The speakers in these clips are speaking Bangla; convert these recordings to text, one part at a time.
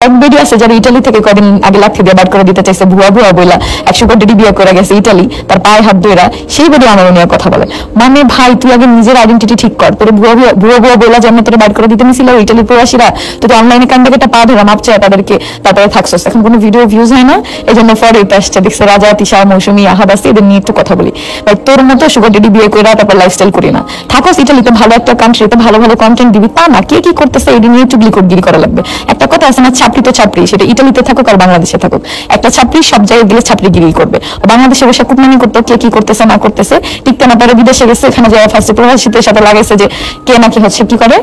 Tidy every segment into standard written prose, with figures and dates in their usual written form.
এক ভিডিও আছে যারা ইটালি থেকে কদিন আগে লাথি দিয়ে বাদ করে দিতে চাইছে ভুয়া ভুয়া বইলা 100 কোটি বিয়ে করে গেছে ইটালি, তার পায়ে হাত ধরে সেই ভিডিও আমার নিয়ে কথা বলে। মানে ভাই তুই আগে নিজের আইডেন্টিটি ঠিক কর, তোর ভুয়া ভুয়া বইলা যেমন তোর বাদ করে দিতে নিছিল ইটালি প্রবাসীরা, তুই অনলাইনে কান্দাকে পা ধরে মাপ চায় তাদেরকে, তারপরে থাকছস। এখন কোনো ভিডিও ভিউজ হয় না, এই জন্য ফরে আসছে দেখছে রাজা তিশা মৌসুমী আহাদ আছে, এদের নিয়ে একটু কথা বলি। ভাই তোর মতো সুগার ডেডি বিয়ে করে তারপর লাইফস্টাইল করি না, থাকস ইটালিতে ভালো একটা কান্ট্রিতে ভালো ভালো কন্টেন্ট দিবি, তা না কে কি করতেছে এটি নিয়ে চুগলি কোটগিরি করা লাগবে। একটা কথা আছে না, ছাপড়ি তো ছাপড়ি, সেটা ইটালিতে থাকুক আর বাংলাদেশে থাকুক, একটা ছাপড়ি সব জায়গায় গেলে ছাপড়িগিরি করবে। বাংলাদেশে বসে কুটনামি করতো কে কি করতেছে না করতেছে, টিকতে না পারে বিদেশে গেছে, এখানে যাওয়া ফার্স্টে প্রবাসীদের সাথে লাগাইছে যে কে নাকি হচ্ছে কি করে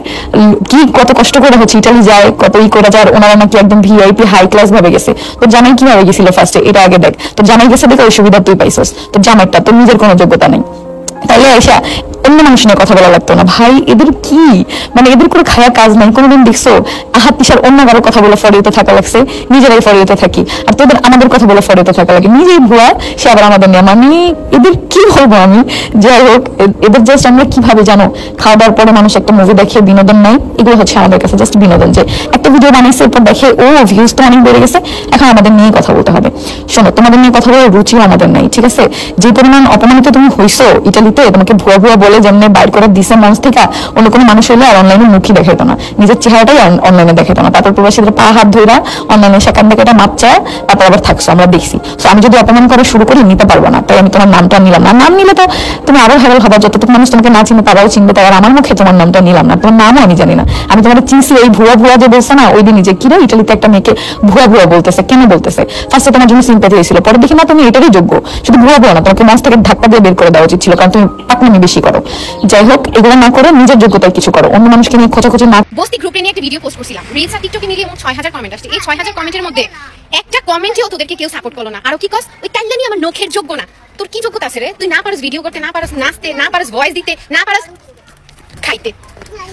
কি কত কষ্ট করে হচ্ছে ইটালি যায়, কত ই করে যায়, ওনারা নাকি একদম ভিআইপি হাই ক্লাস ভাবে গেছে। তোর জামাই কিভাবে গেছিল ফার্স্টে, এটা আগে দেখ। তোর জামাই গেছে দেখে ওই সুবিধা তুই পাইছস, তোর জামাইটা তোর নিজের কোনো যোগ্যতা নেই। তাইলে এসে অন্য মানুষ নিয়ে কথা বলা লাগতো না। ভাই এদের কি মানে এদের কোনো খাওয়া কাজ নাই। কোনোদিন দেখছো আহাত তিশার অন্য কারো কথা বলে ফরিতে থাকা লাগছে, নিজেরাই ফরিতে থাকি, আর তোদের আমাদের কথা বলে ফরিতে থাকা লাগে, নিজেই ভুয়া সে আবার আমাদের নিয়ে। মানে এদের কি বলবো আমি। যাই হোক, এদের জাস্ট আমরা কিভাবে জানো খাওয়া দাওয়ার পরে মানুষ একটা মুভি দেখে বিনোদন নাই, এগুলো হচ্ছে আমাদের কাছে জাস্ট বিনোদন। যে একটা ভিডিও বানাইছে এরপর দেখে ও ভিউজ তো অনেক বেড়ে গেছে, এখন আমাদের নিয়ে কথা বলতে হবে। শোনো, তোমাদের নিয়ে কথা বলার রুচিও আমাদের নাই, ঠিক আছে? যে পরিমাণ অপমানিত তুমি হইছো ইটালিতে, তোমাকে ভুয়া ভুয়া বলে যেমনি বাইর করে দিছে মঞ্চ থেকে, অন্য কোনো মানুষ হইলে আর অনলাইনে মুখই দেখাইতো না, নিজের চেহারাটাই অনলাইনে দেখাইতো না। তারপর প্রবাসীদের পা হাত ধইরা অনলাইনে সেখান থেকে এটা মাপ চায়, তারপর আবার থাকছো, আমরা দেখছি। তো আমি যদি অপমান করা শুরু করি নিতে পারবো না, তাই আমি তোমার নামটা নিলাম না। নাম নিলে তো তুমি আরো ভাইরাল হবা, যতটুকু মানুষ তোমাকে না চিনবে তারাও চিনবে, তাই আর আমার মুখে তোমার নামটা নিলাম না। তোমার নামও আমি জানি না, আমি তোমার চিনছি এই ভুয়া ভুয়া যে বলছে না ওই দিনই যে কিরা ইটালিতে একটা মেয়েকে ভুয়া ভুয়া বলতেছে, কেন বলতেছে? ফার্স্টে তোমার জন্য সিম্পাথি হয়েছিল, পরে দেখি না তুমি এটারই যোগ্য, শুধু ভুয়া ভুয়া না, তোমাকে মঞ্চ থেকে ধাক্কা দিয়ে বের করে দেওয়া উচিত ছিল, কারণ তুমি পাকনামি বেশি করো। যাই হোক, এগুলো না করে নিজের যোগ্যতায় কিছু করো, অন্য মানুষকে নিয়ে খোঁচাখুচি না। বস্তি গ্রুপে নিয়ে একটা ভিডিও পোস্ট করছিলাম, রিলস আর টিকটকে মিলিয়ে মোট 6000 কমেন্ট আসছে। এই 6000 কমেন্টের মধ্যে একটা কমেন্টেও তোদেরকে কেউ সাপোর্ট করলো না। আর কি কস ওই কান্দানি আমার নখের যোগ্য না। তোর কি যোগ্যতা আছে রে? তুই না পারস ভিডিও করতে, না পারস নাচতে, না পারস ভয়েস দিতে, না পারস খাইতে।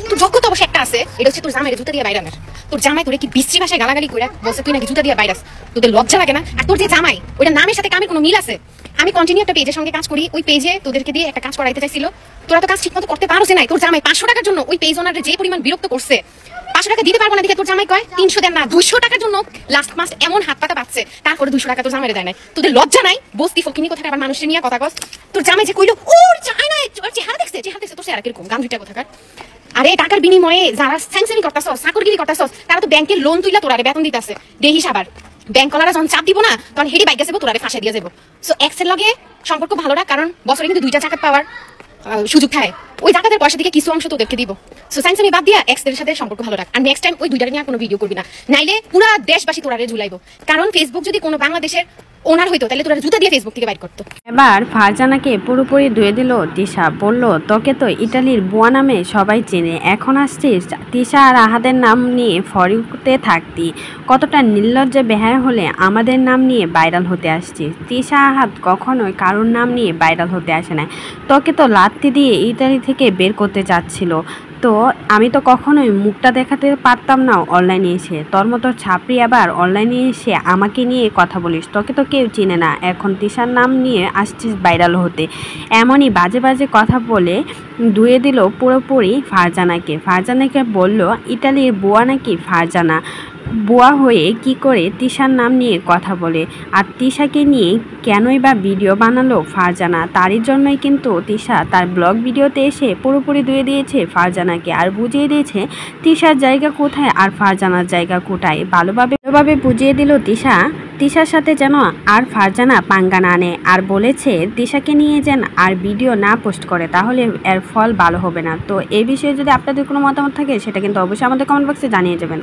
তোর যোগ্যতা অবশ্য একটা আছে, এটা হচ্ছে তোর জামাইয়ের জুতা দিয়ে বাইরানোর। তোর জামাই তোরে কি বিশ্রী ভাষায় গালাগালি করে বলছে তুই নাকি জুতা দিয়ে বাইরাস, তোদের লজ্জা লাগে না? আর তোর যে জামাই, ওইটা নামের সাথে কামের কোনো মিল আছে? আমি কন্টিনিউ একটা পেজের সঙ্গে কাজ করি, ওই পেজে তোদেরকে দিয়ে একটা কাজ করাইতে চাইছিল, তোরা তো কাজ ঠিক মতো করতে পারোস নাই। তোর জামাই 500 টাকার জন্য ওই পেজ ওনারে যে পরিমাণ বিরক্ত করছে, 500 টাকা দিতে পারবো না দেখে তোর জামাই কয় 300 দেন না, 200 টাকার জন্য লাস্ট মাস এমন হাত পাতা পাচ্ছে, তারপরে 200 টাকা তোর জামাইরে দেয় নাই। তোদের লজ্জা নাই? বস্তি ফকিনি কোথাকার, আবার মানুষের নিয়ে কথা কস। তোর জামাই যে কইলো ওর চায় না, চেহারা দেখছে তোর চেহারা কিরকম গান্ধীটা কোথাকার। আরে টাকার বিনিময়ে যারা স্যাংশনই করতেছস, চাকরগিরি করতেছস, তারা তো ব্যাংকের লোন তুইলা তোরারে বেতন দিতেছে, দেহিস আবার ব্যাংকওয়ালারা যখন চাপ দিব না তখন হেডি বাইক গেছে তোরারে ফাঁসে দিয়ে যাবো। সো এক্সের লগে সম্পর্ক ভালো রাখ, কারণ বছরে কিন্তু 2টা জাকাত পাওয়ার সুযোগ থাকে, ওই জাকাতের পয়সা থেকে কিছু অংশ তোদেরকে দিব। সো সাইন্স আমি বাদ দিয়া এক্সের সাথে সম্পর্ক ভালো রাখ, আর নেক্সট টাইম ওই 2টারে নিয়ে কোনো ভিডিও করবি না, নাইলে পুরো দেশবাসী তোরারে ঝুলাইবো। কারণ ফেসবুক যদি কোনো বাংলাদেশের ওনার হইতো তাহলে তোরা জুতা দিয়ে ফেসবুক থেকে বাইর করতো। এবার ফারজানাকে পুরোপুরি ধুয়ে দিল তিশা, বলল তোকে তো ইটালির বুয়া নামে সবাই চেনে, এখন আসছিস তিশা আর আহাদের নাম নিয়ে ফরিতে থাকতি, কতটা নির্লজ্জ বেহায়া হলে আমাদের নাম নিয়ে ভাইরাল হতে আসছিস। তিশা আহাদ কখনোই কারোর নাম নিয়ে ভাইরাল হতে আসে না, তোকে তো লাত্তি দিয়ে ইটালি থেকে বের করতে চাচ্ছিল, তো আমি তো কখনোই মুখটা দেখাতে পারতাম না অনলাইনে এসে, তোর মতো ছাপড়ি আবার অনলাইনে এসে আমাকে নিয়ে কথা বলিস, তোকে তো কেউ চিনে না, এখন তিশার নাম নিয়ে আসছিস ভাইরাল হতে। এমনই বাজে বাজে কথা বলে ধুয়ে দিল পুরোপুরি ফারজানাকে বলল ইটালির বুয়া নাকি ফারজানা, বুয়া হয়ে কি করে তিশার নাম নিয়ে কথা বলে, আর তিশাকে নিয়ে কেনই বা ভিডিও বানালো ফারজানা, তারই জন্যই কিন্তু তিশা তার ব্লগ ভিডিওতে এসে পুরোপুরি ধুয়ে দিয়েছে ফারজানাকে, আর বুঝিয়ে দিয়েছে তিশার জায়গা কোথায় আর ফারজানার জায়গা কোথায়, ভালোভাবে বুঝিয়ে দিল তিশার সাথে যেন আর ফারজানা পাঙ্গা না নেয়, আর বলেছে তিশাকে নিয়ে যেন আর ভিডিও না পোস্ট করে, তাহলে এর ফল ভালো হবে না। তো এই বিষয়ে যদি আপনাদের কোনো মতামত থাকে সেটা কিন্তু অবশ্যই আমাদের কমেন্ট বক্সে জানিয়ে যাবেন।